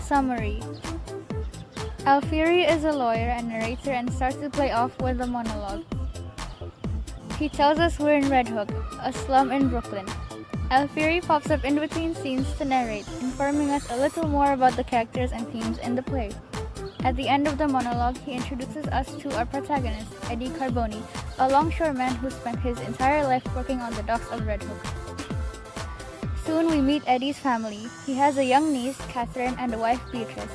Summary. Alfieri is a lawyer and narrator and starts to play off with a monologue. He tells us we're in Red Hook, a slum in Brooklyn. Alfieri pops up in between scenes to narrate, informing us a little more about the characters and themes in the play. At the end of the monologue, he introduces us to our protagonist, Eddie Carboni, a longshoreman who spent his entire life working on the docks of Red Hook. Soon we meet Eddie's family. He has a young niece, Catherine, and a wife, Beatrice.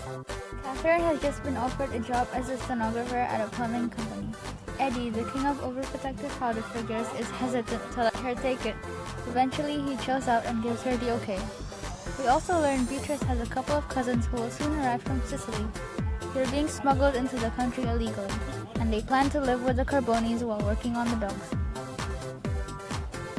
Catherine has just been offered a job as a stenographer at a plumbing company. Eddie, the king of overprotective father figures, is hesitant to let her take it. Eventually, he chills out and gives her the okay. We also learn Beatrice has a couple of cousins who will soon arrive from Sicily. They're being smuggled into the country illegally, and they plan to live with the Carbonis while working on the docks.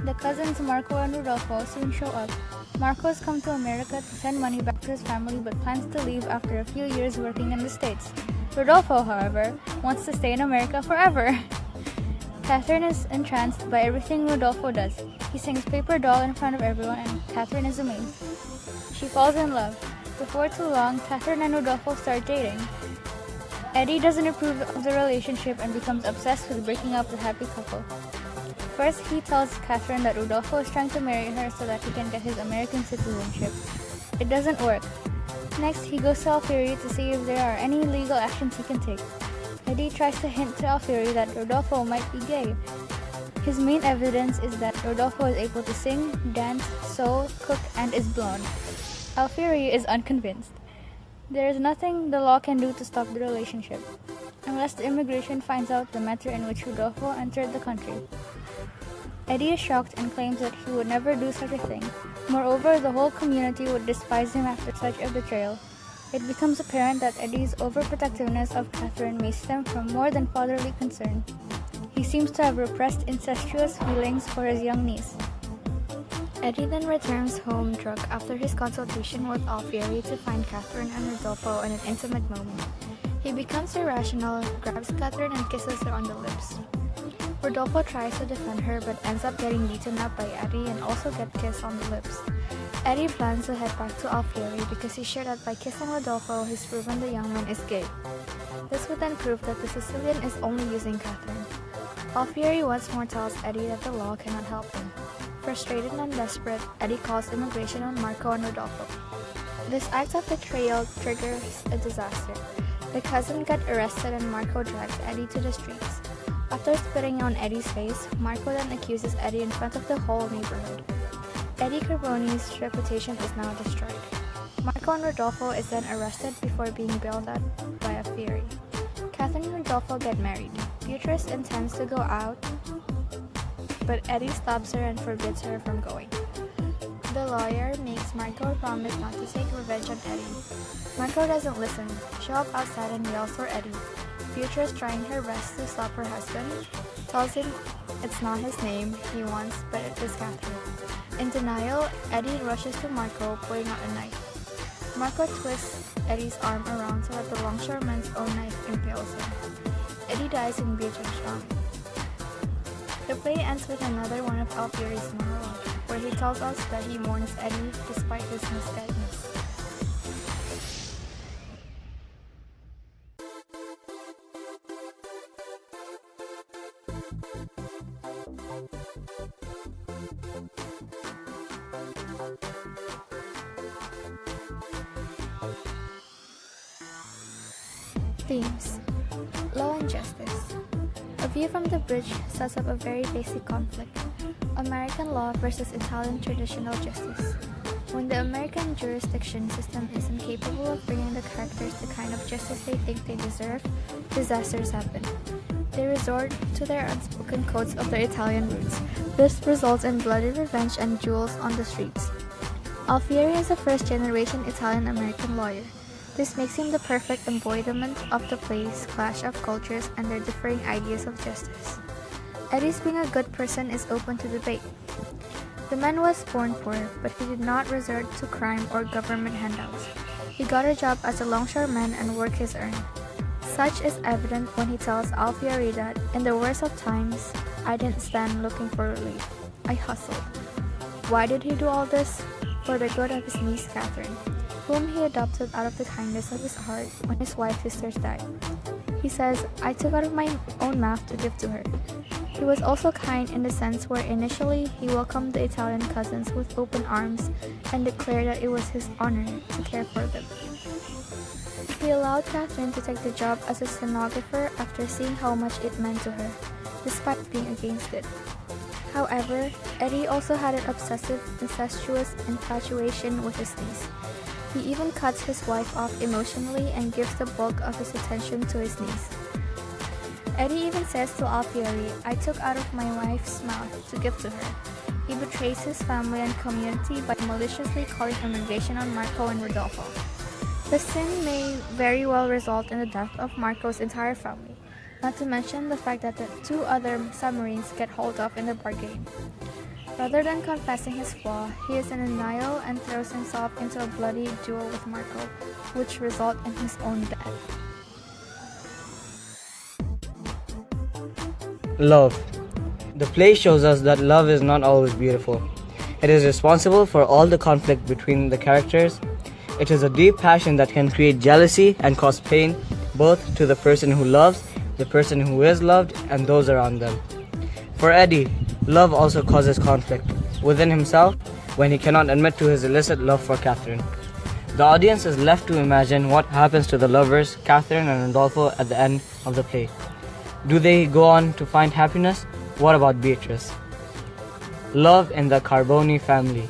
The cousins Marco and Rodolfo soon show up. Marco's come to America to send money back to his family but plans to leave after a few years working in the States. Rodolfo, however, wants to stay in America forever. Catherine is entranced by everything Rodolfo does. He sings Paper Doll in front of everyone and Catherine is amazed. She falls in love. Before too long, Catherine and Rodolfo start dating. Eddie doesn't approve of the relationship and becomes obsessed with breaking up the happy couple. First, he tells Catherine that Rodolfo is trying to marry her so that he can get his American citizenship. It doesn't work. Next, he goes to Alfieri to see if there are any legal actions he can take. Eddie tries to hint to Alfieri that Rodolfo might be gay. His main evidence is that Rodolfo is able to sing, dance, sew, cook, and is blonde. Alfieri is unconvinced. There is nothing the law can do to stop the relationship, unless the immigration finds out the manner in which Rodolfo entered the country. Eddie is shocked and claims that he would never do such a thing. Moreover, the whole community would despise him after such a betrayal. It becomes apparent that Eddie's overprotectiveness of Catherine may stem from more than fatherly concern. He seems to have repressed incestuous feelings for his young niece. Eddie then returns home drunk after his consultation with Alfieri to find Catherine and Rodolfo in an intimate moment. He becomes irrational, grabs Catherine and kisses her on the lips. Rodolfo tries to defend her but ends up getting beaten up by Eddie and also gets kissed on the lips. Eddie plans to head back to Alfieri because he's sure that by kissing Rodolfo he's proven the young man is gay. This would then prove that the Sicilian is only using Catherine. Alfieri once more tells Eddie that the law cannot help him. Frustrated and desperate, Eddie calls immigration on Marco and Rodolfo. This act of betrayal triggers a disaster. The cousin gets arrested and Marco drags Eddie to the streets. After spitting on Eddie's face, Marco then accuses Eddie in front of the whole neighborhood. Eddie Carboni's reputation is now destroyed. Marco and Rodolfo is then arrested before being bailed out by Alfieri. Catherine and Rodolfo get married. Beatrice intends to go out, but Eddie stops her and forbids her from going. The lawyer makes Marco promise not to take revenge on Eddie. Marco doesn't listen, show up outside and yells for Eddie. Beatrice, trying her best to stop her husband, tells him it's not his name he wants, but it is Catherine. In denial, Eddie rushes to Marco, pulling out a knife. Marco twists Eddie's arm around so that the longshoreman's own knife impales him. Eddie dies in Beatrice's arm. The play ends with another one of Alfieri's monologue, where he tells us that he mourns Eddie despite his misguidance. Themes: Law and justice. A view from the bridge sets up a very basic conflict: American law versus Italian traditional justice. When the American jurisdiction system is incapable of bringing the characters the kind of justice they think they deserve, disasters happen. They resort to their unspoken codes of their Italian roots. This results in bloody revenge and duels on the streets. Alfieri is a first-generation Italian-American lawyer. This makes him the perfect embodiment of the play's clash of cultures and their differing ideas of justice. Eddie's being a good person is open to debate. The man was born poor, but he did not resort to crime or government handouts. He got a job as a longshoreman and worked his earn. Such is evident when he tells Alfieri that, in the worst of times, I didn't stand looking for relief. I hustled. Why did he do all this? For the good of his niece Catherine, whom he adopted out of the kindness of his heart when his wife's sisters died. He says, I took out of my own mouth to give to her. He was also kind in the sense where initially he welcomed the Italian cousins with open arms and declared that it was his honor to care for them. He allowed Catherine to take the job as a stenographer after seeing how much it meant to her, despite being against it. However, Eddie also had an obsessive, incestuous infatuation with his niece. He even cuts his wife off emotionally and gives the bulk of his attention to his niece. Eddie even says to Alfieri, I took out of my wife's mouth to give to her. He betrays his family and community by maliciously calling immigration on Marco and Rodolfo. The sin may very well result in the death of Marco's entire family, not to mention the fact that the two other submarines get hauled off in the bargain. Rather than confessing his flaw, he is in denial and throws himself into a bloody duel with Marco, which results in his own death. Love. The play shows us that love is not always beautiful. It is responsible for all the conflict between the characters. It is a deep passion that can create jealousy and cause pain both to the person who loves, the person who is loved, and those around them. For Eddie, love also causes conflict within himself when he cannot admit to his illicit love for Catherine. The audience is left to imagine what happens to the lovers, Catherine and Rodolfo, at the end of the play. Do they go on to find happiness? What about Beatrice? Love in the Carboni family.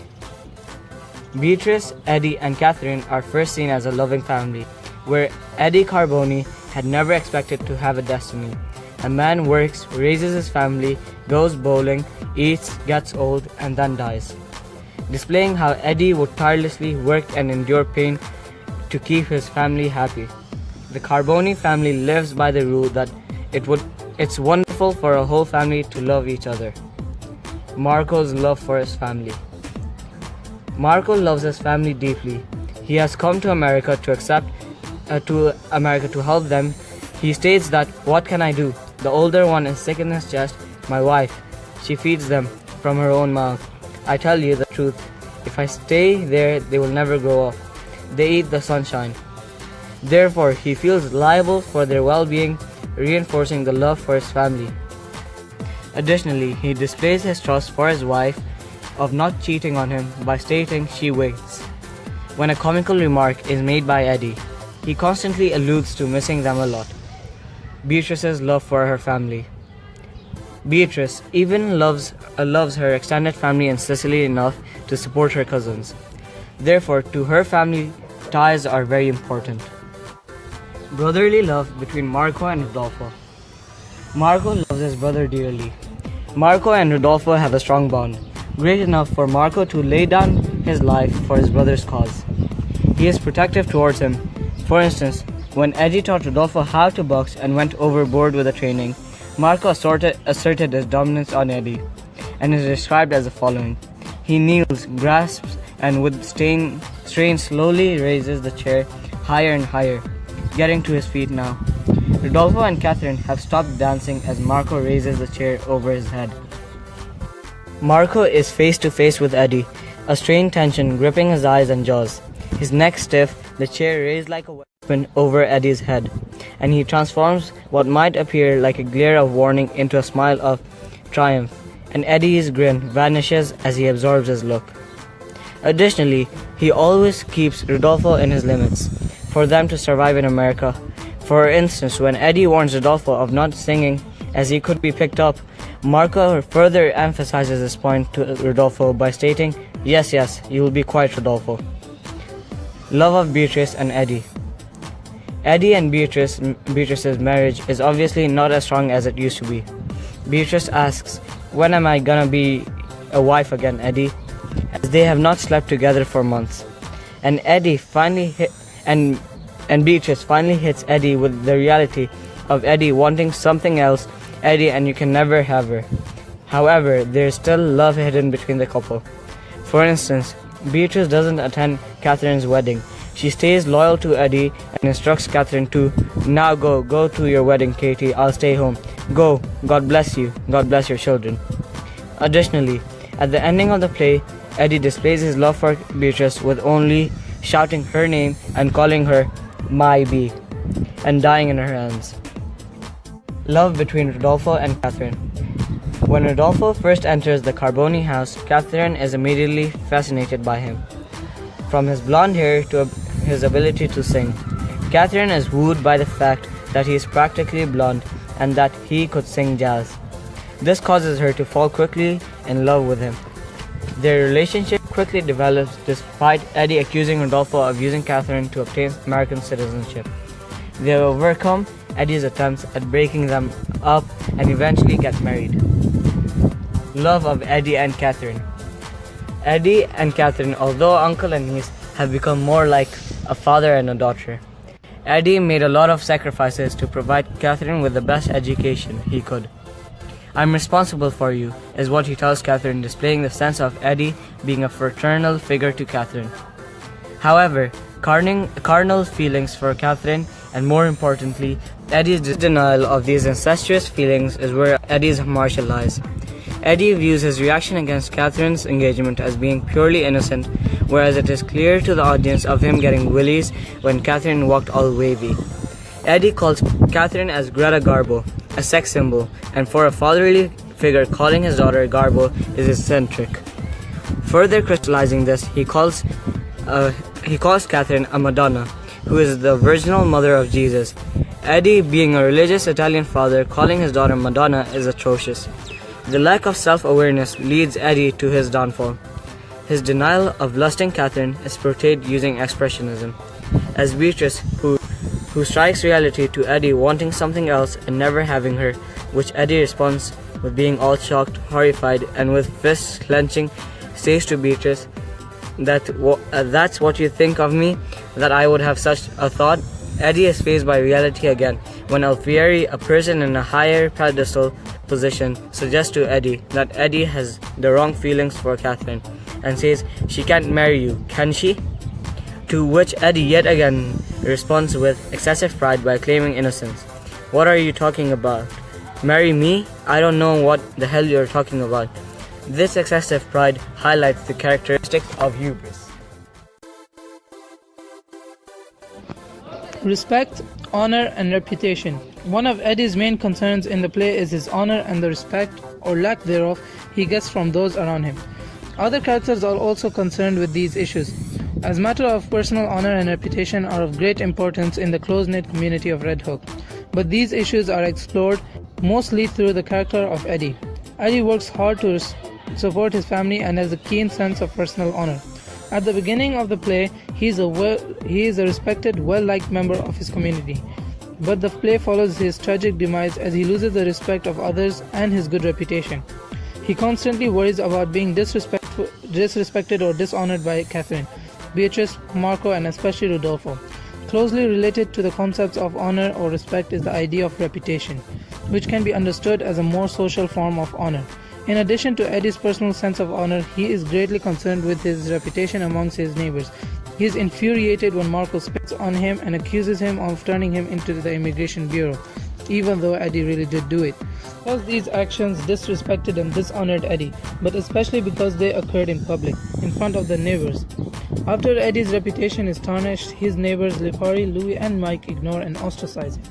Beatrice, Eddie, and Catherine are first seen as a loving family, where Eddie Carboni had never expected to have a destiny. A man works, raises his family, goes bowling, eats, gets old, and then dies. Displaying how Eddie would tirelessly work and endure pain to keep his family happy. The Carboni family lives by the rule that it's wonderful for a whole family to love each other. Marco's love for his family. Marco loves his family deeply. He has come to America to help them. He states that, what can I do? The older one is sick in his chest. My wife, she feeds them from her own mouth. I tell you the truth, if I stay there, they will never grow up. They eat the sunshine. Therefore, he feels liable for their well-being, reinforcing the love for his family. Additionally, he displays his trust for his wife of not cheating on him by stating she waits. When a comical remark is made by Eddie, he constantly alludes to missing them a lot. Beatrice's love for her family. Beatrice even loves her extended family in Sicily enough to support her cousins. Therefore, to her family, ties are very important. Brotherly love between Marco and Rodolfo. Marco loves his brother dearly. Marco and Rodolfo have a strong bond, great enough for Marco to lay down his life for his brother's cause. He is protective towards him. For instance, when Eddie taught Rodolfo how to box and went overboard with the training, Marco asserted his dominance on Eddie, and is described as the following. He kneels, grasps, and with strain slowly raises the chair higher and higher, getting to his feet now. Rodolfo and Catherine have stopped dancing as Marco raises the chair over his head. Marco is face to face with Eddie, a strained tension gripping his eyes and jaws. His neck stiff, the chair raised like a weapon over Eddie's head, and he transforms what might appear like a glare of warning into a smile of triumph, and Eddie's grin vanishes as he absorbs his look. Additionally, he always keeps Rodolfo in his limits, for them to survive in America. For instance, when Eddie warns Rodolfo of not singing as he could be picked up, Marco further emphasizes this point to Rodolfo by stating, yes, you will be quiet, Rodolfo. Love of Beatrice and Eddie. Eddie and Beatrice's marriage is obviously not as strong as it used to be. Beatrice asks, when am I gonna be a wife again, Eddie? As they have not slept together for months. And Beatrice finally hits Eddie with the reality of Eddie wanting something else, Eddie, and you can never have her. However, there is still love hidden between the couple. For instance, Beatrice doesn't attend Catherine's wedding, She stays loyal to Eddie and instructs Catherine to, "Now go to your wedding, Katie, I'll stay home. Go, God bless you, God bless your children." Additionally, at the ending of the play, Eddie displays his love for Beatrice with only shouting her name and calling her "my bee," and dying in her hands. Love between Rodolfo and Catherine. When Rodolfo first enters the Carboni house, Catherine is immediately fascinated by him. From his blonde hair to his ability to sing, Catherine is wooed by the fact that he is practically blonde and that he could sing jazz. This causes her to fall quickly in love with him. Their relationship quickly develops despite Eddie accusing Rodolfo of using Catherine to obtain American citizenship. They overcome Eddie's attempts at breaking them up and eventually get married. Love of Eddie and Catherine. Eddie and Catherine, although uncle and niece, have become more like a father and a daughter. Eddie made a lot of sacrifices to provide Catherine with the best education he could. "I'm responsible for you," is what he tells Catherine, displaying the sense of Eddie being a fraternal figure to Catherine. However, carnal feelings for Catherine, and more importantly, Eddie's denial of these incestuous feelings, is where Eddie's martial lies. Eddie views his reaction against Catherine's engagement as being purely innocent, whereas it is clear to the audience of him getting willies when Catherine walked all wavy. Eddie calls Catherine as Greta Garbo, a sex symbol, and for a fatherly figure, calling his daughter Garbo is eccentric. Further crystallizing this, he calls Catherine a Madonna, who is the virginal mother of Jesus. Eddie, being a religious Italian father, calling his daughter Madonna is atrocious. The lack of self-awareness leads Eddie to his downfall. His denial of lusting Catherine is portrayed using expressionism, as Beatrice, who strikes reality to Eddie wanting something else and never having her, which Eddie responds with being all shocked, horrified, and with fists clenching, says to Beatrice, "That's what you think of me, that I would have such a thought?" Eddie is faced by reality again, when Alfieri, a person in a higher pedestal position, suggests to Eddie that Eddie has the wrong feelings for Catherine, and says, "She can't marry you, can she?" To which Eddie yet again responds with excessive pride by claiming innocence. "What are you talking about? Marry me? I don't know what the hell you're talking about." This excessive pride highlights the characteristic of hubris. Respect, honor, and reputation. One of Eddie's main concerns in the play is his honor and the respect, or lack thereof, he gets from those around him. Other characters are also concerned with these issues, as matter of personal honor and reputation are of great importance in the close-knit community of Red Hook. But these issues are explored mostly through the character of Eddie. Eddie works hard to support his family and has a keen sense of personal honor. At the beginning of the play, he is a respected, well-liked member of his community. But the play follows his tragic demise as he loses the respect of others and his good reputation. He constantly worries about being disrespected or dishonored by Catherine, Beatrice, Marco, and especially Rodolfo. Closely related to the concepts of honor or respect is the idea of reputation, which can be understood as a more social form of honor. In addition to Eddie's personal sense of honor, he is greatly concerned with his reputation amongst his neighbors. He is infuriated when Marco spits on him and accuses him of turning him into the Immigration Bureau, even though Eddie really did do it. Because these actions disrespected and dishonored Eddie, but especially because they occurred in public, in front of the neighbors. After Eddie's reputation is tarnished, his neighbors Lipari, Louis, and Mike ignore and ostracize him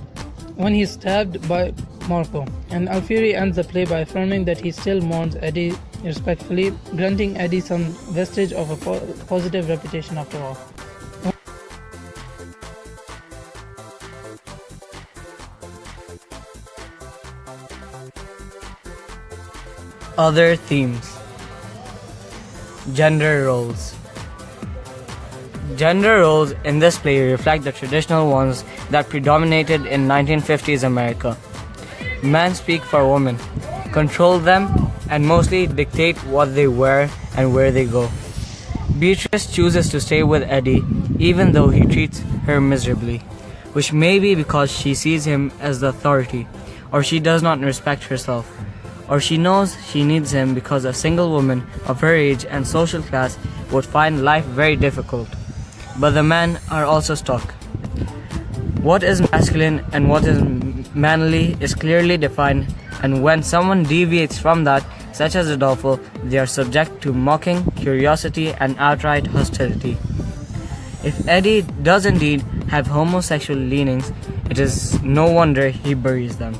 when he is stabbed by Marco, and Alfieri ends the play by affirming that he still mourns Eddie respectfully, granting Eddie some vestige of a positive reputation after all. Other themes. Gender roles. Gender roles in this play reflect the traditional ones that predominated in 1950s America. Men speak for women, control them, and mostly dictate what they wear and where they go. Beatrice chooses to stay with Eddie even though he treats her miserably, which may be because she sees him as the authority, or she does not respect herself, or she knows she needs him because a single woman of her age and social class would find life very difficult. but the men are also stuck. What is masculine and what is manly is clearly defined, and when someone deviates from that, such as Rodolfo, they are subject to mocking, curiosity, and outright hostility. If Eddie does indeed have homosexual leanings, it is no wonder he buries them.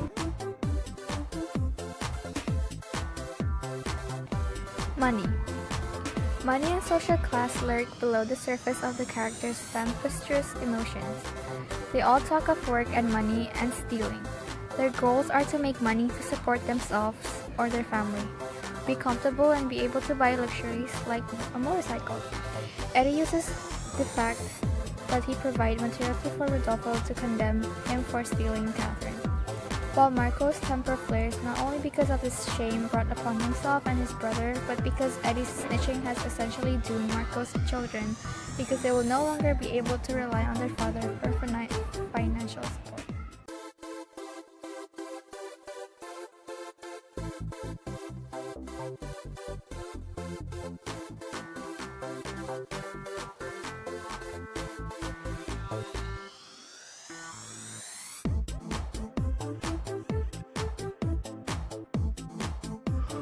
Money. Money and social class lurk below the surface of the characters' tempestuous emotions. They all talk of work and money and stealing. Their goals are to make money to support themselves or their family, be comfortable and be able to buy luxuries like a motorcycle. Eddie uses the fact that he provided materially for Rodolfo to condemn him for stealing Catherine, while Marco's temper flares not only because of his shame brought upon himself and his brother, but because Eddie's snitching has essentially doomed Marco's children, because they will no longer be able to rely on their father for financial support.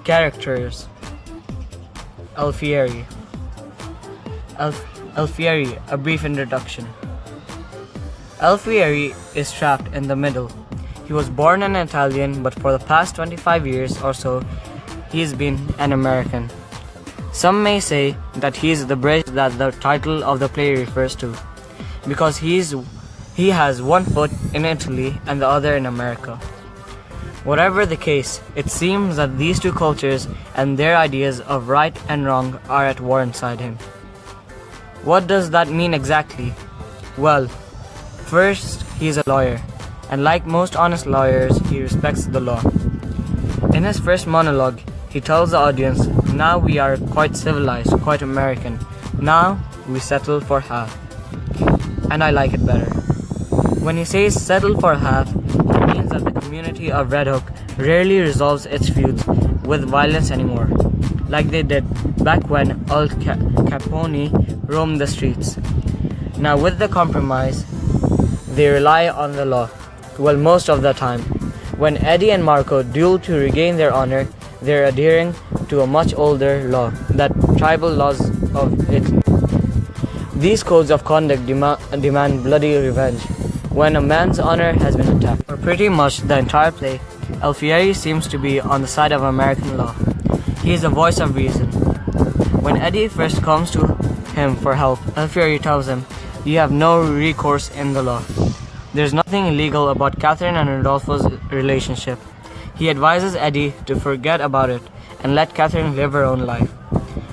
Characters. Alfieri. Alfieri, a brief introduction. Alfieri is trapped in the middle. He was born an Italian, but for the past 25 years or so, he's been an American. Some may say that he is the bridge that the title of the play refers to, because he has one foot in Italy and the other in America. Whatever the case, it seems that these two cultures and their ideas of right and wrong are at war inside him. What does that mean exactly? Well, first, he is a lawyer, and like most honest lawyers, he respects the law. In his first monologue, he tells the audience, "Now we are quite civilized, quite American. Now we settle for half." And I like it better. When he says settle for half, he means that the community of Red Hook rarely resolves its feuds with violence anymore, like they did back when Al Capone roamed the streets. Now with the compromise, they rely on the law. Well, most of the time. When Eddie and Marco duel to regain their honor, they're adhering to a much older law, that tribal laws of Italy. These codes of conduct demand bloody revenge when a man's honor has been attacked. For pretty much the entire play, Alfieri seems to be on the side of American law. He is the voice of reason. When Eddie first comes to him for help, Alfieri tells him, "You have no recourse in the law." There's nothing illegal about Catherine and Rodolfo's relationship. He advises Eddie to forget about it and let Catherine live her own life.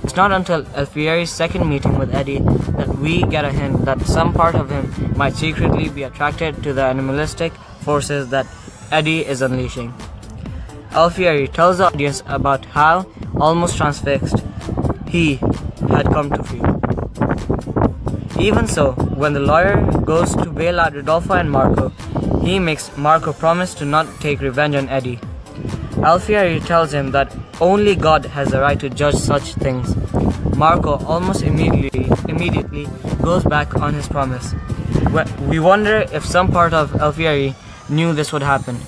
It's not until Alfieri's second meeting with Eddie that we get a hint that some part of him might secretly be attracted to the animalistic forces that Eddie is unleashing. Alfieri tells the audience about how, almost transfixed, he had come to feel. Even so, when the lawyer goes to bail out Rodolfo and Marco, he makes Marco promise to not take revenge on Eddie. Alfieri tells him that only God has the right to judge such things. Marco almost immediately goes back on his promise. We wonder if some part of Alfieri knew this would happen.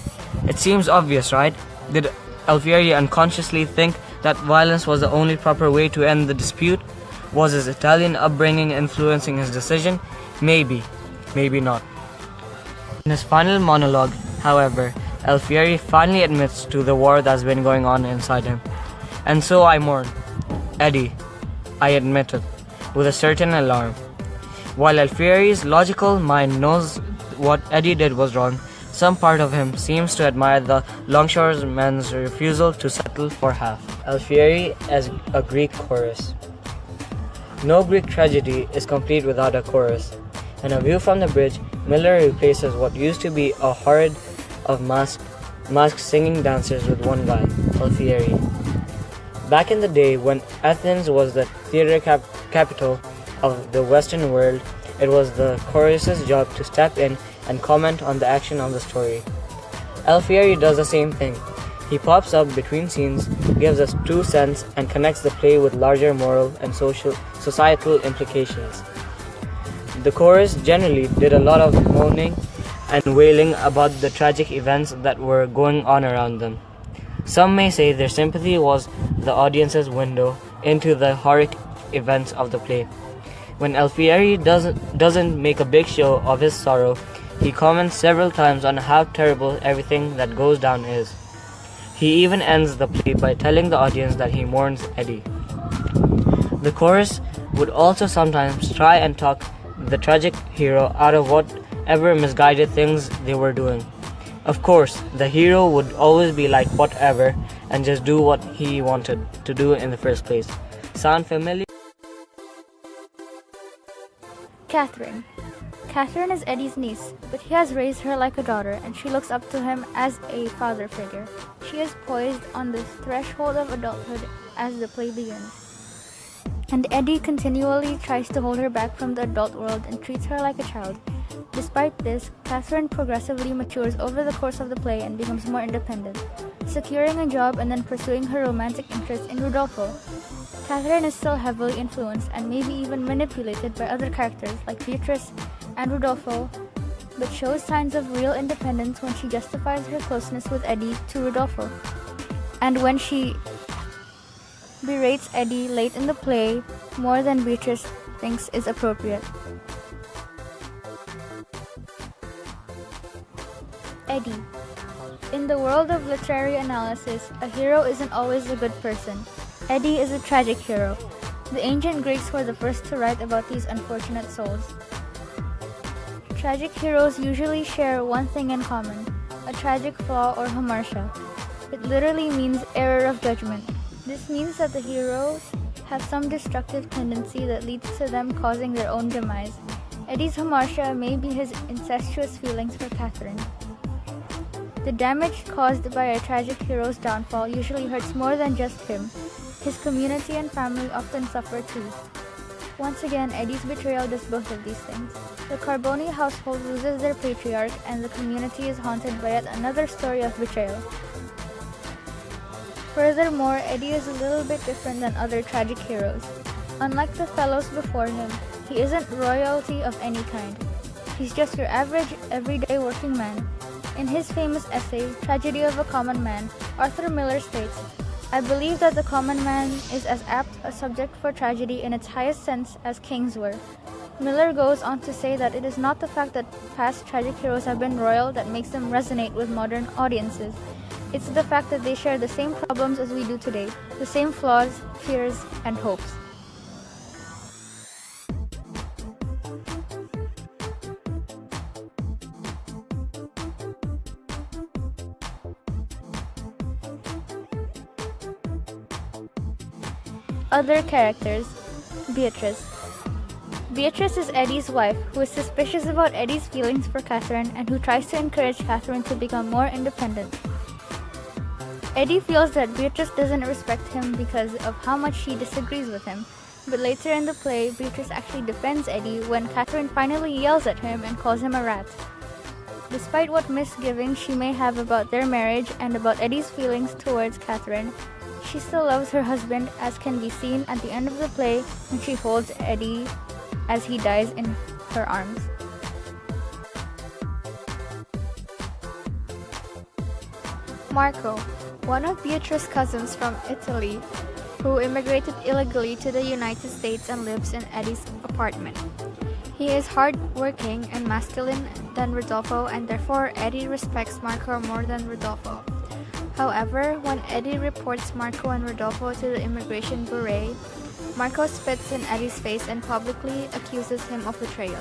It seems obvious, right? Did Alfieri unconsciously think that violence was the only proper way to end the dispute? Was his Italian upbringing influencing his decision? Maybe, maybe not. In his final monologue, however, Alfieri finally admits to the war that's been going on inside him. "And so I mourn. Eddie," I admitted, with a certain alarm. While Alfieri's logical mind knows what Eddie did was wrong, some part of him seems to admire the longshoreman's refusal to settle for half. Alfieri as a Greek chorus. No Greek tragedy is complete without a chorus. In A View from the Bridge, Miller replaces what used to be a horde of masked singing dancers with one guy, Alfieri. Back in the day when Athens was the theater capital of the Western world, it was the chorus's job to step in and comment on the action of the story. Alfieri does the same thing. He pops up between scenes, gives us 2 cents, and connects the play with larger moral and societal implications. The chorus generally did a lot of moaning and wailing about the tragic events that were going on around them. Some may say their sympathy was the audience's window into the horrific events of the play. When Alfieri doesn't make a big show of his sorrow, he comments several times on how terrible everything that goes down is. He even ends the play by telling the audience that he mourns Eddie. The chorus would also sometimes try and talk the tragic hero out of whatever misguided things they were doing. Of course, the hero would always be like whatever and just do what he wanted to do in the first place. Sound familiar? Catherine. Catherine is Eddie's niece, but he has raised her like a daughter and she looks up to him as a father figure. She is poised on the threshold of adulthood as the play begins. And Eddie continually tries to hold her back from the adult world and treats her like a child. Despite this, Catherine progressively matures over the course of the play and becomes more independent, securing a job and then pursuing her romantic interest in Rodolfo. Catherine is still heavily influenced and maybe even manipulated by other characters like Beatrice and Rodolfo, but shows signs of real independence when she justifies her closeness with Eddie to Rodolfo, and when she berates Eddie late in the play more than Beatrice thinks is appropriate. Eddie. In the world of literary analysis, a hero isn't always a good person. Eddie is a tragic hero. The ancient Greeks were the first to write about these unfortunate souls. Tragic heroes usually share one thing in common, a tragic flaw or hamartia. It literally means error of judgment. This means that the heroes have some destructive tendency that leads to them causing their own demise. Eddie's hamartia may be his incestuous feelings for Catherine. The damage caused by a tragic hero's downfall usually hurts more than just him. His community and family often suffer too. Once again, Eddie's betrayal does both of these things. The Carboni household loses their patriarch, and the community is haunted by yet another story of betrayal. Furthermore, Eddie is a little bit different than other tragic heroes. Unlike the fellows before him, he isn't royalty of any kind. He's just your average, everyday working man. In his famous essay, Tragedy of a Common Man, Arthur Miller states, "I believe that the common man is as apt a subject for tragedy in its highest sense as kings were." Miller goes on to say that it is not the fact that past tragic heroes have been royal that makes them resonate with modern audiences. It's the fact that they share the same problems as we do today, the same flaws, fears, and hopes. Other characters. Beatrice. Beatrice is Eddie's wife, who is suspicious about Eddie's feelings for Catherine and who tries to encourage Catherine to become more independent. Eddie feels that Beatrice doesn't respect him because of how much she disagrees with him, but later in the play, Beatrice actually defends Eddie when Catherine finally yells at him and calls him a rat. Despite what misgivings she may have about their marriage and about Eddie's feelings towards Catherine, she still loves her husband, as can be seen at the end of the play when she holds Eddie as he dies in her arms. Marco, one of Beatrice's cousins from Italy, who immigrated illegally to the United States and lives in Eddie's apartment. He is hard-working and masculine than Rodolfo, and therefore Eddie respects Marco more than Rodolfo. However, when Eddie reports Marco and Rodolfo to the immigration bureau, Marco spits in Eddie's face and publicly accuses him of betrayal.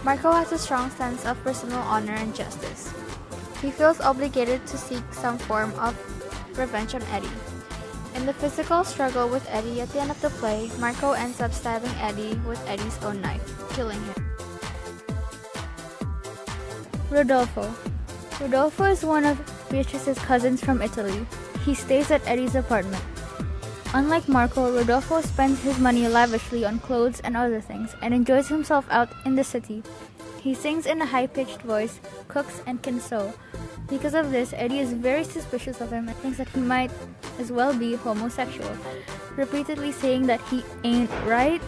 Marco has a strong sense of personal honor and justice. He feels obligated to seek some form of revenge on Eddie. In the physical struggle with Eddie at the end of the play, Marco ends up stabbing Eddie with Eddie's own knife, killing him. Rodolfo. Rodolfo is one of Beatrice's cousins from Italy. He stays at Eddie's apartment. Unlike Marco, Rodolfo spends his money lavishly on clothes and other things and enjoys himself out in the city. He sings in a high-pitched voice, cooks, and can sew. Because of this, Eddie is very suspicious of him and thinks that he might as well be homosexual, repeatedly saying that he ain't right.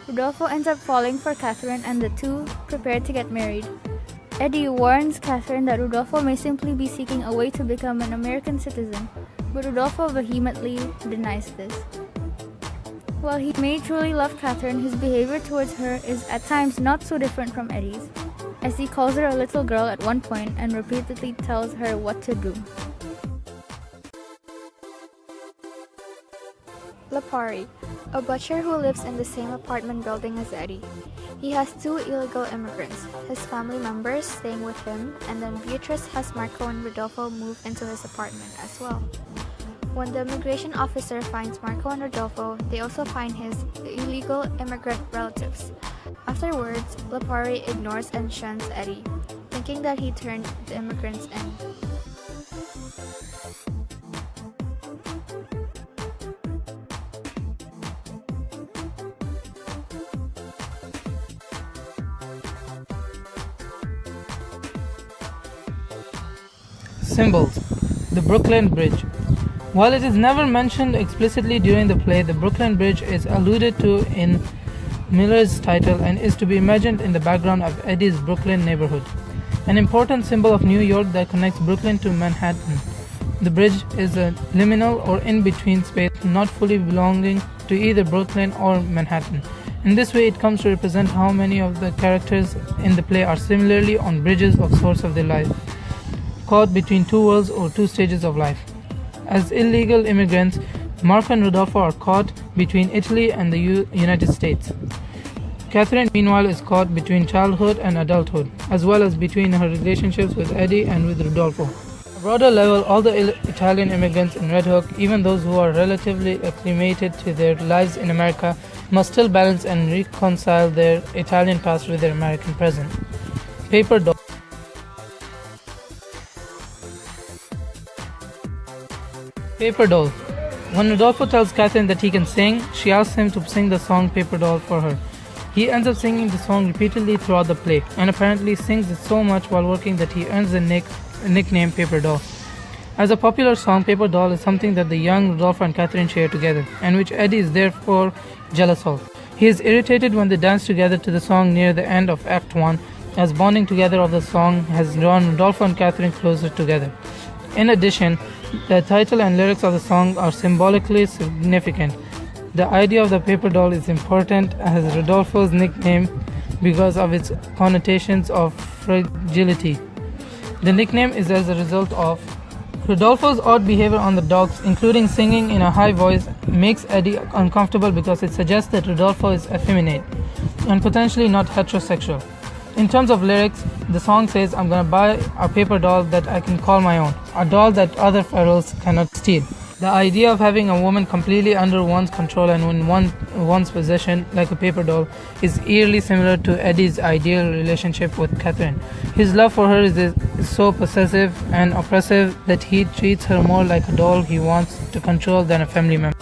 Rodolfo ends up falling for Catherine and the two prepare to get married. Eddie warns Catherine that Rodolfo may simply be seeking a way to become an American citizen, but Rodolfo vehemently denies this. While he may truly love Catherine, his behavior towards her is at times not so different from Eddie's, as he calls her a little girl at one point and repeatedly tells her what to do. Lapari, a butcher who lives in the same apartment building as Eddie. He has two illegal immigrants, his family members staying with him, and then Beatrice has Marco and Rodolfo move into his apartment as well. When the immigration officer finds Marco and Rodolfo, they also find his illegal immigrant relatives. Afterwards, Lapari ignores and shuns Eddie, thinking that he turned the immigrants in. Symbols. The Brooklyn Bridge. While it is never mentioned explicitly during the play, the Brooklyn Bridge is alluded to in Miller's title and is to be imagined in the background of Eddie's Brooklyn neighborhood, an important symbol of New York that connects Brooklyn to Manhattan. The bridge is a liminal or in-between space not fully belonging to either Brooklyn or Manhattan. In this way, it comes to represent how many of the characters in the play are similarly on bridges of sorts of their life, caught between two worlds or two stages of life. As illegal immigrants, Marco and Rodolfo are caught between Italy and the United States. Catherine, meanwhile, is caught between childhood and adulthood, as well as between her relationships with Eddie and with Rodolfo. At a broader level, all the Italian immigrants in Red Hook, even those who are relatively acclimated to their lives in America, must still balance and reconcile their Italian past with their American present. Paper Doll. Paper Doll. When Rodolfo tells Catherine that he can sing, she asks him to sing the song Paper Doll for her. He ends up singing the song repeatedly throughout the play, and apparently sings it so much while working that he earns the nickname Paper Doll. As a popular song, Paper Doll is something that the young Rodolfo and Catherine share together, and which Eddie is therefore jealous of. He is irritated when they dance together to the song near the end of Act 1, as bonding together of the song has drawn Rodolfo and Catherine closer together. In addition, the title and lyrics of the song are symbolically significant. The idea of the paper doll is important as Rodolfo's nickname because of its connotations of fragility. The nickname is as a result of Rodolfo's odd behavior on the docks, including singing in a high voice, makes Eddie uncomfortable because it suggests that Rodolfo is effeminate and potentially not heterosexual. In terms of lyrics, the song says, "I'm gonna buy a paper doll that I can call my own, a doll that other pharaohs cannot steal." The idea of having a woman completely under one's control and in one's possession, like a paper doll, is eerily similar to Eddie's ideal relationship with Catherine. His love for her is so possessive and oppressive that he treats her more like a doll he wants to control than a family member.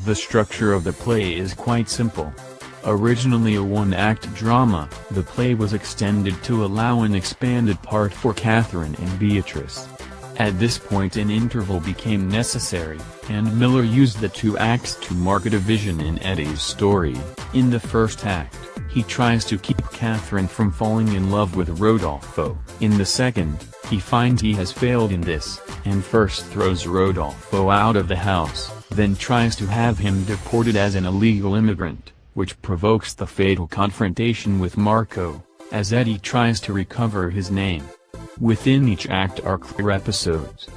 The structure of the play is quite simple. Originally a one-act drama, the play was extended to allow an expanded part for Catherine and Beatrice. At this point an interval became necessary, and Miller used the two acts to mark a division in Eddie's story. In the first act, he tries to keep Catherine from falling in love with Rodolfo. In the second, he finds he has failed in this, and first throws Rodolfo out of the house, then tries to have him deported as an illegal immigrant, which provokes the fatal confrontation with Marco, as Eddie tries to recover his name. Within each act are clear episodes.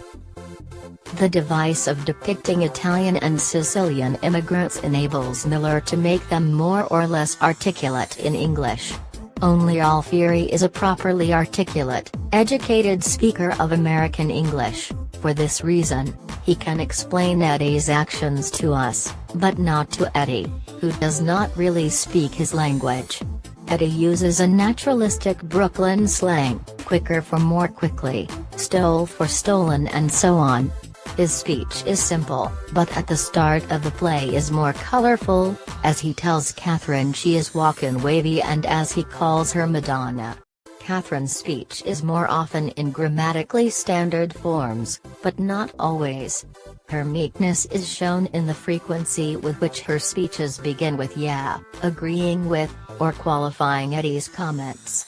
The device of depicting Italian and Sicilian immigrants enables Miller to make them more or less articulate in English. Only Alfieri is a properly articulate, educated speaker of American English. For this reason, he can explain Eddie's actions to us, but not to Eddie, who does not really speak his language. Eddie uses a naturalistic Brooklyn slang, quicker for more quickly, stole for stolen and so on. His speech is simple, but at the start of the play is more colorful, as he tells Catherine she is walkin' wavy and as he calls her Madonna. Catherine's speech is more often in grammatically standard forms, but not always. Her meekness is shown in the frequency with which her speeches begin with yeah, agreeing with, or qualifying Eddie's comments.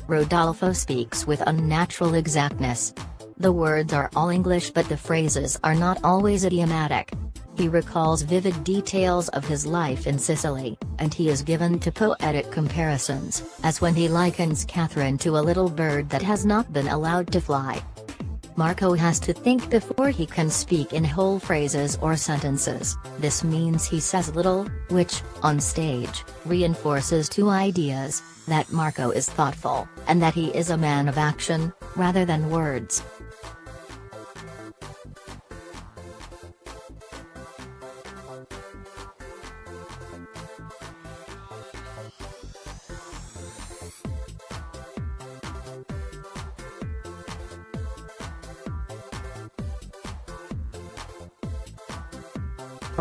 Rodolfo speaks with unnatural exactness. The words are all English but the phrases are not always idiomatic. He recalls vivid details of his life in Sicily, and he is given to poetic comparisons, as when he likens Catherine to a little bird that has not been allowed to fly. Marco has to think before he can speak in whole phrases or sentences. This means he says little, which, on stage, reinforces two ideas, that Marco is thoughtful, and that he is a man of action, rather than words.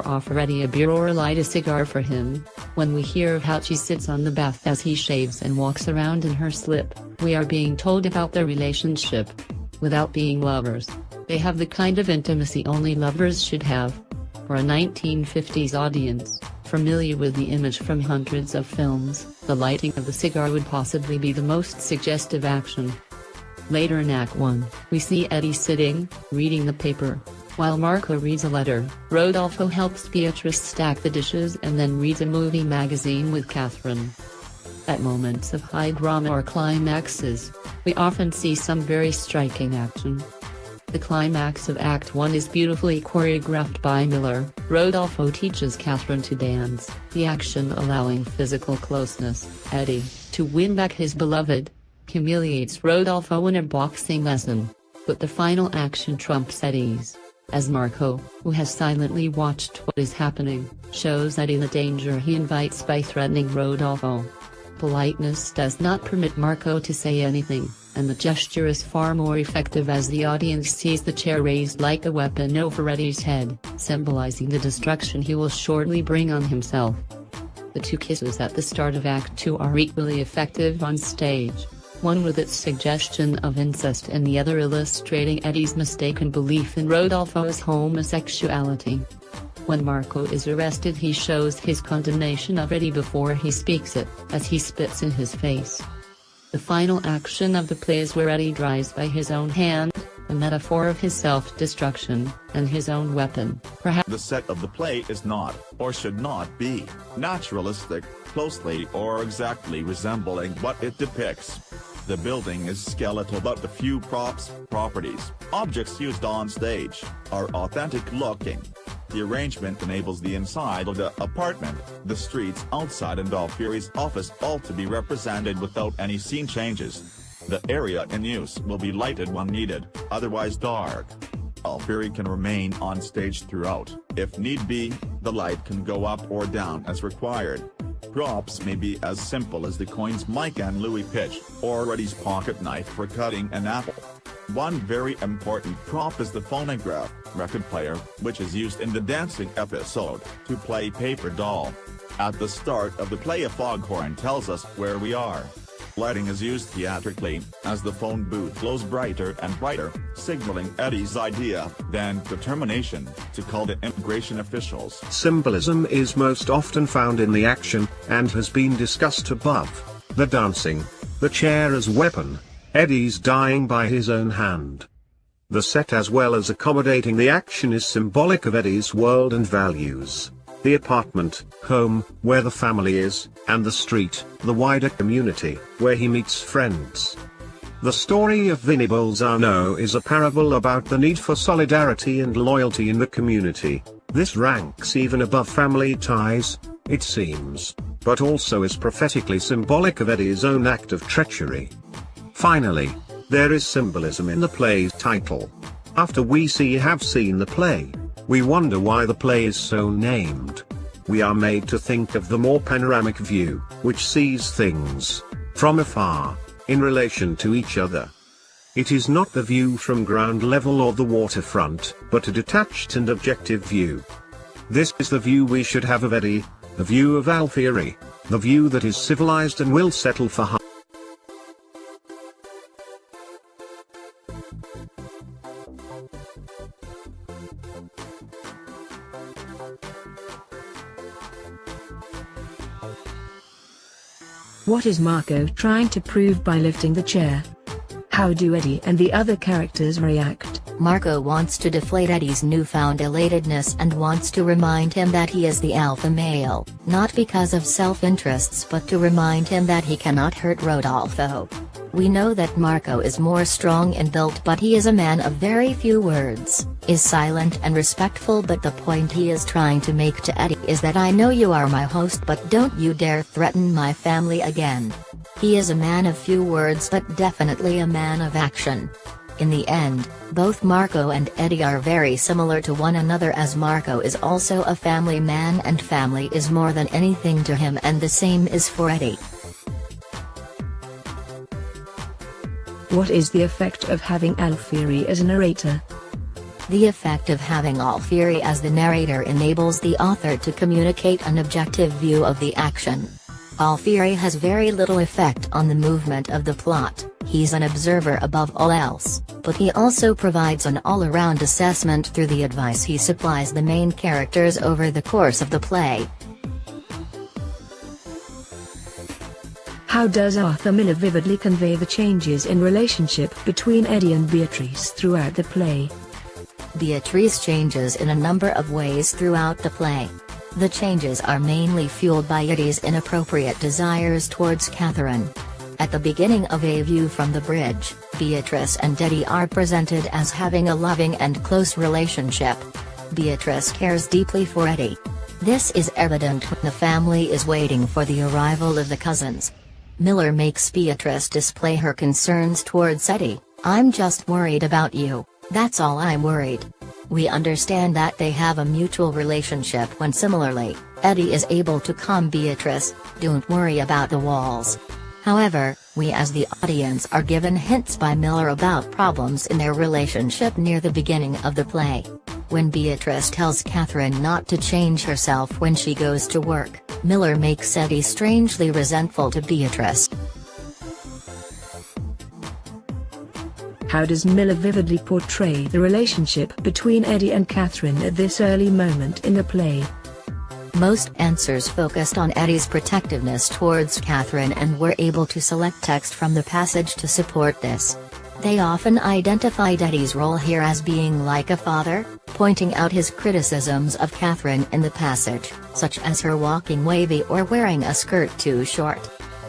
Offer Eddie a beer or light a cigar for him. When we hear of how she sits on the bath as he shaves and walks around in her slip, we are being told about their relationship. Without being lovers, they have the kind of intimacy only lovers should have. For a 1950s audience, familiar with the image from hundreds of films, the lighting of the cigar would possibly be the most suggestive action. Later in Act 1, we see Eddie sitting, reading the paper. While Marco reads a letter, Rodolfo helps Beatrice stack the dishes and then reads a movie magazine with Catherine. At moments of high drama or climaxes, we often see some very striking action. The climax of Act 1 is beautifully choreographed by Miller. Rodolfo teaches Catherine to dance, the action allowing physical closeness. Eddie, to win back his beloved, humiliates Rodolfo in a boxing lesson. But the final action trumps Eddie's, as Marco, who has silently watched what is happening, shows Eddie the danger he invites by threatening Rodolfo. Politeness does not permit Marco to say anything, and the gesture is far more effective as the audience sees the chair raised like a weapon over Eddie's head, symbolizing the destruction he will shortly bring on himself. The two kisses at the start of Act 2 are equally effective on stage, one with its suggestion of incest and the other illustrating Eddie's mistaken belief in Rodolfo's homosexuality. When Marco is arrested, he shows his condemnation of Eddie before he speaks it, as he spits in his face. The final action of the play is where Eddie dies by his own hand, a metaphor of his self-destruction, and his own weapon. Perhaps the set of the play is not, or should not be, naturalistic, closely or exactly resembling what it depicts. The building is skeletal but the few properties, objects used on stage, are authentic looking. The arrangement enables the inside of the apartment, the streets outside and Alfieri's office all to be represented without any scene changes. The area in use will be lighted when needed, otherwise dark. Alfieri can remain on stage throughout. If need be, the light can go up or down as required. Props may be as simple as the coins Mike and Louis pitch, or Eddie's pocket knife for cutting an apple. One very important prop is the phonograph, record player, which is used in the dancing episode, to play paper doll. At the start of the play a foghorn tells us where we are. Lighting is used theatrically, as the phone booth glows brighter and brighter, signaling Eddie's idea, then determination, to call the immigration officials. Symbolism is most often found in the action, and has been discussed above. The dancing, the chair as weapon, Eddie's dying by his own hand. The set as well as accommodating the action is symbolic of Eddie's world and values. The apartment, home, where the family is, and the street, the wider community, where he meets friends. The story of Vinnie Bolzano is a parable about the need for solidarity and loyalty in the community. This ranks even above family ties, it seems, but also is prophetically symbolic of Eddie's own act of treachery. Finally, there is symbolism in the play's title. After we have seen the play, we wonder why the play is so named. we are made to think of the more panoramic view, which sees things from afar, in relation to each other. It is not the view from ground level or the waterfront, but a detached and objective view. This is the view we should have of Eddie, the view of Alfieri, the view that is civilized and will settle for harm. What is Marco trying to prove by lifting the chair? How do Eddie and the other characters react? Marco wants to deflate Eddie's newfound elatedness and wants to remind him that he is the alpha male, not because of self-interests but to remind him that he cannot hurt Rodolfo. We know that Marco is more strong in build but he is a man of very few words, is silent and respectful, but the point he is trying to make to Eddie is that I know you are my host but don't you dare threaten my family again. He is a man of few words but definitely a man of action. In the end, both Marco and Eddie are very similar to one another, as Marco is also a family man and family is more than anything to him, and the same is for Eddie. What is the effect of having Alfieri as a narrator? The effect of having Alfieri as the narrator enables the author to communicate an objective view of the action. Alfieri has very little effect on the movement of the plot, he's an observer above all else, but he also provides an all-around assessment through the advice he supplies the main characters over the course of the play. How does Arthur Miller vividly convey the changes in relationship between Eddie and Beatrice throughout the play? Beatrice changes in a number of ways throughout the play. The changes are mainly fueled by Eddie's inappropriate desires towards Catherine. At the beginning of A View from the Bridge, Beatrice and Eddie are presented as having a loving and close relationship. Beatrice cares deeply for Eddie. This is evident when the family is waiting for the arrival of the cousins. Miller makes Beatrice display her concerns towards Eddie. I'm just worried about you, that's all I'm worried. We understand that they have a mutual relationship when similarly, Eddie is able to calm Beatrice, don't worry about the walls. However, we as the audience are given hints by Miller about problems in their relationship near the beginning of the play. When Beatrice tells Catherine not to change herself when she goes to work, Miller makes Eddie strangely resentful to Beatrice. How does Miller vividly portray the relationship between Eddie and Catherine at this early moment in the play? Most answers focused on Eddie's protectiveness towards Catherine and were able to select text from the passage to support this. They often identified Eddie's role here as being like a father, pointing out his criticisms of Catherine in the passage, such as her walking wavy or wearing a skirt too short.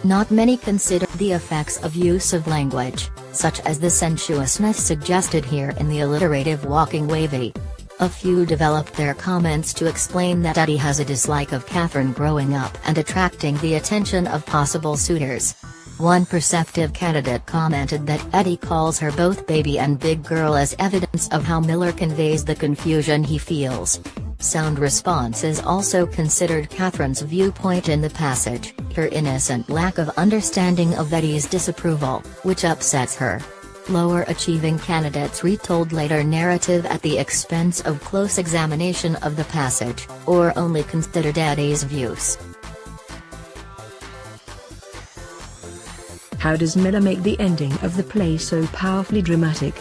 Not many consider the effects of use of language, such as the sensuousness suggested here in the alliterative walking wavy. A few developed their comments to explain that Eddie has a dislike of Catherine growing up and attracting the attention of possible suitors. One perceptive candidate commented that Eddie calls her both baby and big girl as evidence of how Miller conveys the confusion he feels. Sound responses also considered Catherine's viewpoint in the passage, her innocent lack of understanding of Eddie's disapproval, which upsets her. Lower achieving candidates retold later narrative at the expense of close examination of the passage, or only considered Eddie's views. How does Miller make the ending of the play so powerfully dramatic?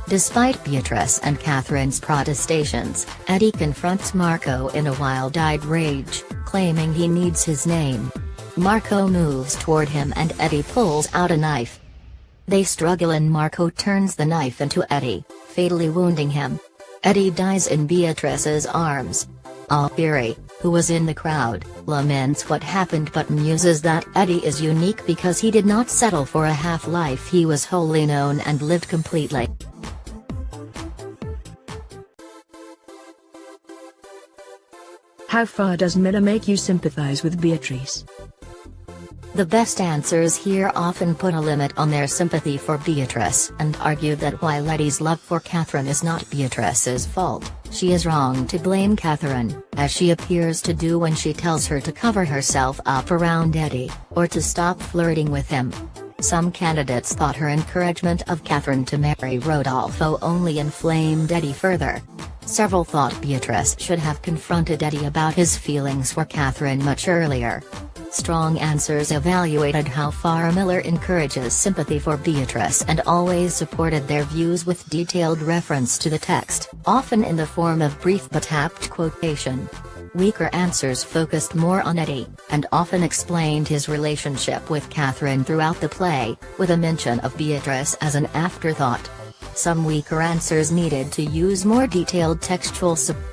Despite Beatrice and Catherine's protestations, Eddie confronts Marco in a wild-eyed rage, claiming he needs his name. Marco moves toward him and Eddie pulls out a knife. They struggle and Marco turns the knife into Eddie, fatally wounding him. Eddie dies in Beatrice's arms. Alfieri, who was in the crowd, laments what happened but muses that Eddie is unique because he did not settle for a half-life, he was wholly known and lived completely. How far does Miller make you sympathize with Beatrice? The best answers here often put a limit on their sympathy for Beatrice and argue that while Eddie's love for Catherine is not Beatrice's fault, she is wrong to blame Catherine, as she appears to do when she tells her to cover herself up around Eddie, or to stop flirting with him. Some candidates thought her encouragement of Catherine to marry Rodolfo only inflamed Eddie further. Several thought Beatrice should have confronted Eddie about his feelings for Catherine much earlier. Strong answers evaluated how far Miller encourages sympathy for Beatrice and always supported their views with detailed reference to the text, often in the form of brief but apt quotation. Weaker answers focused more on Eddie, and often explained his relationship with Catherine throughout the play, with a mention of Beatrice as an afterthought. Some weaker answers needed to use more detailed textual support.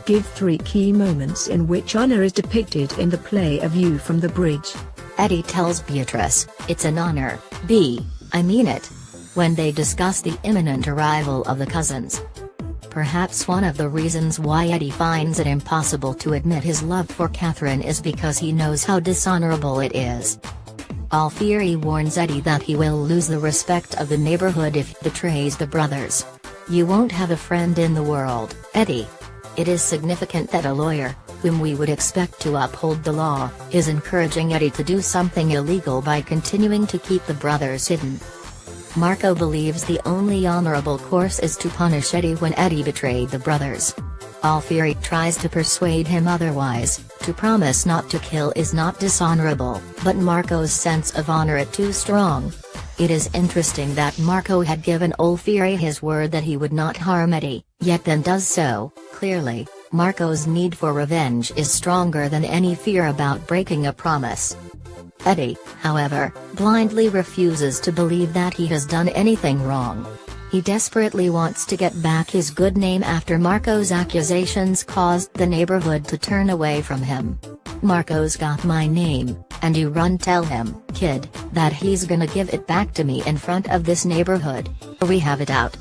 Give 3 key moments in which honor is depicted in the play A View from the Bridge. Eddie tells Beatrice, "It's an honor, B, I mean it," when they discuss the imminent arrival of the cousins. Perhaps one of the reasons why Eddie finds it impossible to admit his love for Catherine is because he knows how dishonorable it is. Alfieri warns Eddie that he will lose the respect of the neighborhood if he betrays the brothers. "You won't have a friend in the world, Eddie." It is significant that a lawyer, whom we would expect to uphold the law, is encouraging Eddie to do something illegal by continuing to keep the brothers hidden. Marco believes the only honorable course is to punish Eddie when Eddie betrayed the brothers. Alfieri tries to persuade him otherwise. To promise not to kill is not dishonorable, but Marco's sense of honor is too strong. It is interesting that Marco had given Alfieri his word that he would not harm Eddie, yet then does so. Clearly, Marco's need for revenge is stronger than any fear about breaking a promise. Eddie, however, blindly refuses to believe that he has done anything wrong. He desperately wants to get back his good name after Marco's accusations caused the neighborhood to turn away from him. "Marco's got my name, and you run tell him, kid, that he's gonna give it back to me in front of this neighborhood, or we have it out."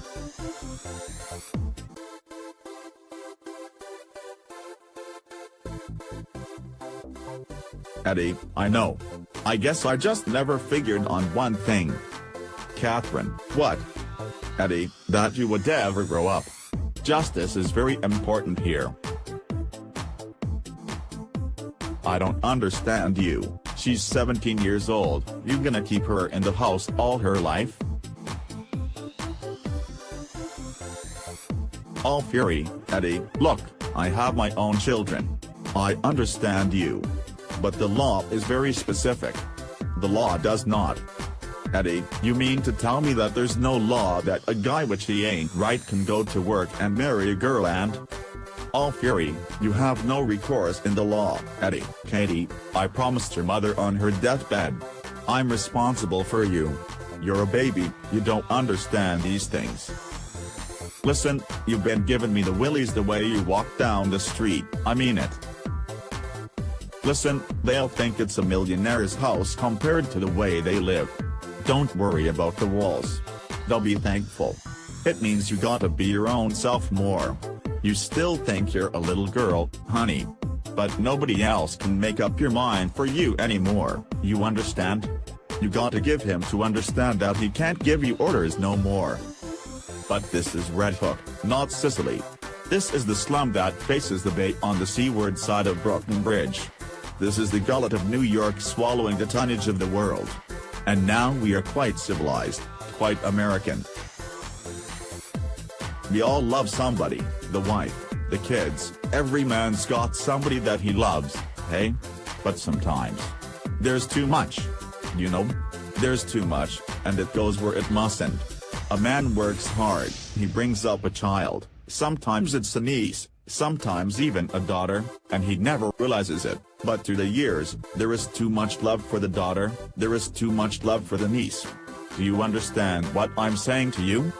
Eddie, I know. I guess I just never figured on one thing. Catherine, what? Eddie, that you would ever grow up. Justice is very important here. I don't understand you. She's 17 years old, you gonna keep her in the house all her life? Alfieri, Eddie, look, I have my own children. I understand you. But the law is very specific. The law does not. Eddie, you mean to tell me that there's no law that a guy which he ain't right can go to work and marry a girl and… Alfieri, you have no recourse in the law. Eddie, Katie, I promised your mother on her deathbed. I'm responsible for you. You're a baby, you don't understand these things. Listen, you've been giving me the willies the way you walk down the street, I mean it. Listen, they'll think it's a millionaire's house compared to the way they live. Don't worry about the walls. They'll be thankful. It means you gotta be your own self more. You still think you're a little girl, honey. But nobody else can make up your mind for you anymore, you understand? You gotta give him to understand that he can't give you orders no more. But this is Red Hook, not Sicily. This is the slum that faces the bay on the seaward side of Brooklyn Bridge. This is the gullet of New York swallowing the tonnage of the world. And now we are quite civilized, quite American. We all love somebody, the wife, the kids, every man's got somebody that he loves, hey? But sometimes there's too much. You know? There's too much, and it goes where it mustn't. A man works hard, he brings up a child, sometimes it's a niece, sometimes even a daughter, and he never realizes it, but through the years, there is too much love for the daughter, there is too much love for the niece. Do you understand what I'm saying to you?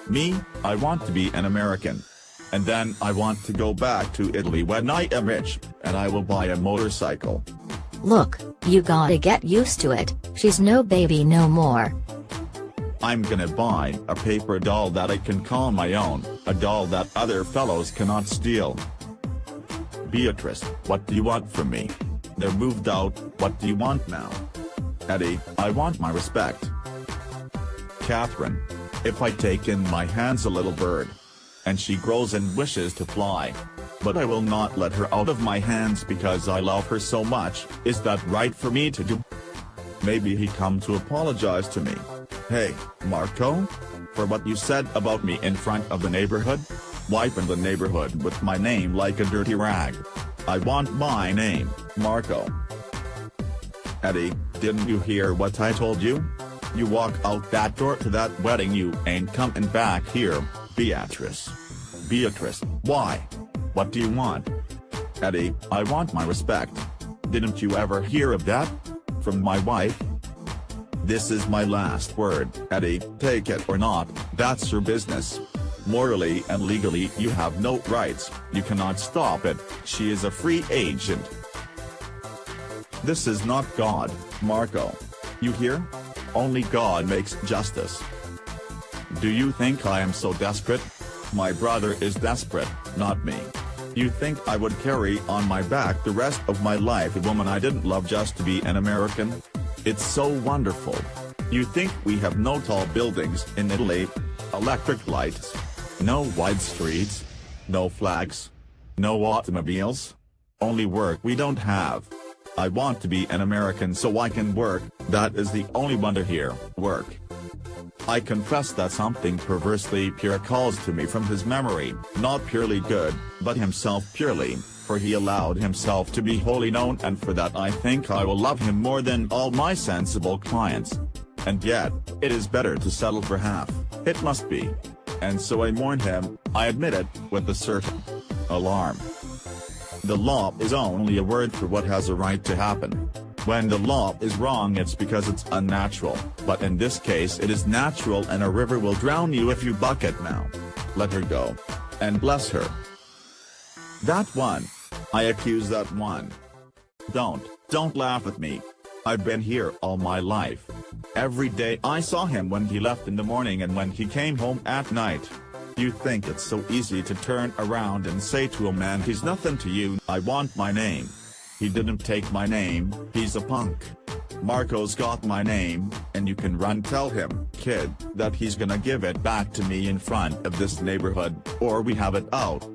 Me, I want to be an American. And then I want to go back to Italy when I am rich, and I will buy a motorcycle. Look, you gotta get used to it, she's no baby no more. I'm gonna buy a paper doll that I can call my own, a doll that other fellows cannot steal. Beatrice, what do you want from me? They're moved out, what do you want now? Eddie, I want my respect. Catherine. If I take in my hands a little bird, and she grows and wishes to fly, but I will not let her out of my hands because I love her so much, is that right for me to do? Maybe he come to apologize to me. Hey, Marco? For what you said about me in front of the neighborhood? Wiping the neighborhood with my name like a dirty rag. I want my name, Marco. Eddie, didn't you hear what I told you? You walk out that door to that wedding, you ain't coming back here, Beatrice. Beatrice, why? What do you want? Eddie, I want my respect. Didn't you ever hear of that? From my wife? This is my last word, Eddie, take it or not, that's your business. Morally and legally you have no rights, you cannot stop it, she is a free agent. This is not God, Marco. You hear? Only God makes justice. Do you think I am so desperate? My brother is desperate, not me. You think I would carry on my back the rest of my life a woman I didn't love just to be an American? It's so wonderful. You think we have no tall buildings in Italy? Electric lights? No wide streets? No flags? No automobiles? Only work we don't have. I want to be an American so I can work, that is the only wonder here, work. I confess that something perversely pure calls to me from his memory, not purely good, but himself purely, for he allowed himself to be wholly known, and for that I think I will love him more than all my sensible clients. And yet, it is better to settle for half, it must be. And so I mourn him, I admit it, with a certain alarm. The law is only a word for what has a right to happen. When the law is wrong it's because it's unnatural, but in this case it is natural, and a river will drown you if you bucket now. Let her go. And bless her. That one. I accuse that one. Don't laugh at me. I've been here all my life. Every day I saw him when he left in the morning and when he came home at night. You think it's so easy to turn around and say to a man he's nothing to you, I want my name. He didn't take my name, he's a punk. Marco's got my name, and you can run tell him, kid, that he's gonna give it back to me in front of this neighborhood, or we have it out.